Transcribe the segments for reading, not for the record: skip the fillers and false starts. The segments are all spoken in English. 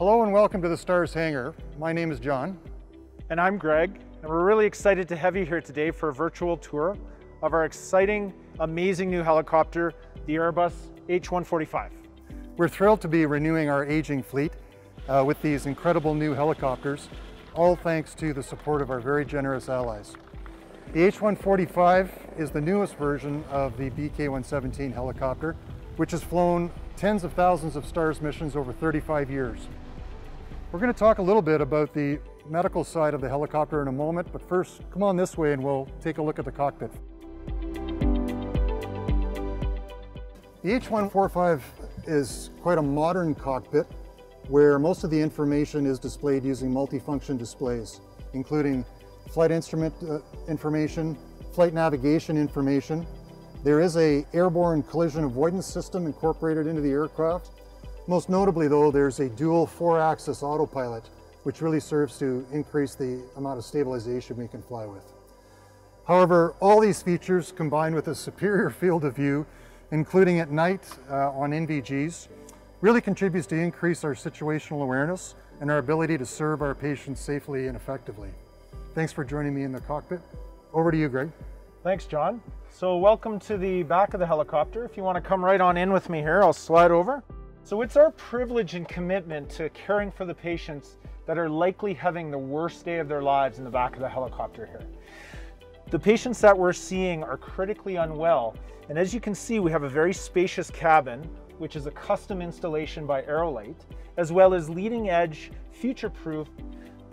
Hello and welcome to the Stars Hangar. My name is John. And I'm Greg, and we're really excited to have you here today for a virtual tour of our exciting, amazing new helicopter, the Airbus H145. We're thrilled to be renewing our aging fleet with these incredible new helicopters, all thanks to the support of our very generous allies. The H145 is the newest version of the BK-117 helicopter, which has flown tens of thousands of Stars missions over 35 years. We're going to talk a little bit about the medical side of the helicopter in a moment, but first, come on this way and we'll take a look at the cockpit. The H145 is quite a modern cockpit where most of the information is displayed using multifunction displays, including flight instrument information, flight navigation information. There is an airborne collision avoidance system incorporated into the aircraft. Most notably though, there's a dual 4-axis autopilot, which really serves to increase the amount of stabilization we can fly with. However, all these features combined with a superior field of view, including at night on NVGs, really contributes to increase our situational awareness and our ability to serve our patients safely and effectively. Thanks for joining me in the cockpit. Over to you, Greg. Thanks, John. So welcome to the back of the helicopter. If you want to come right on in with me here, I'll slide over. So it's our privilege and commitment to caring for the patients that are likely having the worst day of their lives in the back of the helicopter here. The patients that we're seeing are critically unwell, and as you can see, we have a very spacious cabin, which is a custom installation by Aerolite, as well as leading-edge, future-proof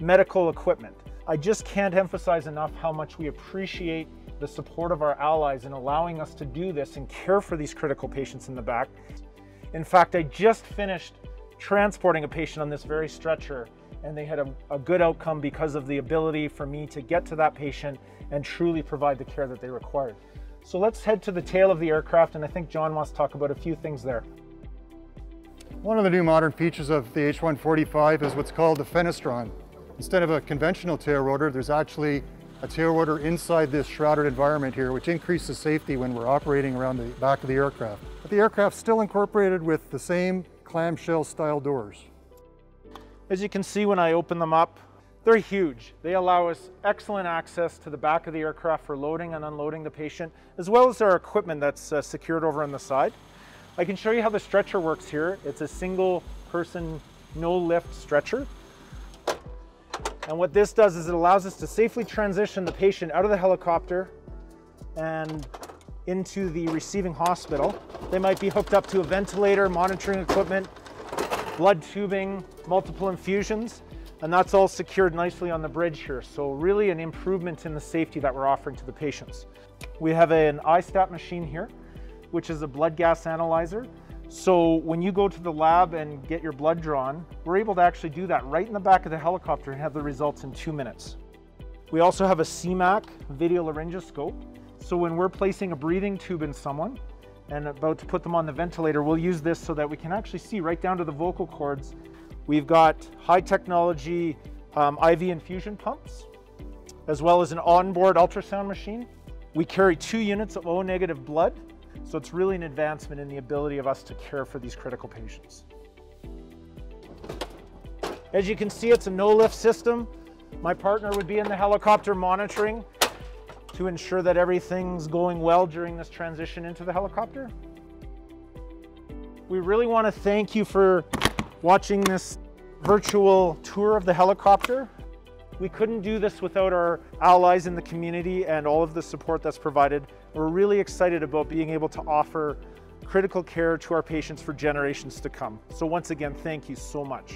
medical equipment. I just can't emphasize enough how much we appreciate the support of our allies in allowing us to do this and care for these critical patients in the back. In fact, I just finished transporting a patient on this very stretcher, and they had a good outcome because of the ability for me to get to that patient and truly provide the care that they required. So let's head to the tail of the aircraft, and I think John wants to talk about a few things there. One of the new modern features of the H145 is what's called the fenestron. Instead of a conventional tail rotor, there's actually a tail rotor inside this shrouded environment here, which increases safety when we're operating around the back of the aircraft. But the aircraft's still incorporated with the same clamshell style doors. As you can see when I open them up, they're huge. They allow us excellent access to the back of the aircraft for loading and unloading the patient, as well as our equipment that's secured over on the side. I can show you how the stretcher works here. It's a single person, no lift stretcher. And what this does is it allows us to safely transition the patient out of the helicopter and into the receiving hospital. They might be hooked up to a ventilator, monitoring equipment, blood tubing, multiple infusions, and that's all secured nicely on the bridge here. So really an improvement in the safety that we're offering to the patients. We have an iStat machine here, which is a blood gas analyzer. So when you go to the lab and get your blood drawn, we're able to actually do that right in the back of the helicopter and have the results in 2 minutes. We also have a CMAC video laryngoscope. So when we're placing a breathing tube in someone and about to put them on the ventilator, we'll use this so that we can actually see right down to the vocal cords. We've got high technology IV infusion pumps, as well as an onboard ultrasound machine. We carry 2 units of O-negative blood. So it's really an advancement in the ability of us to care for these critical patients. As you can see, it's a no-lift system. My partner would be in the helicopter monitoring to ensure that everything's going well during this transition into the helicopter. We really want to thank you for watching this virtual tour of the helicopter. We couldn't do this without our allies in the community and all of the support that's provided. We're really excited about being able to offer critical care to our patients for generations to come. So once again, thank you so much.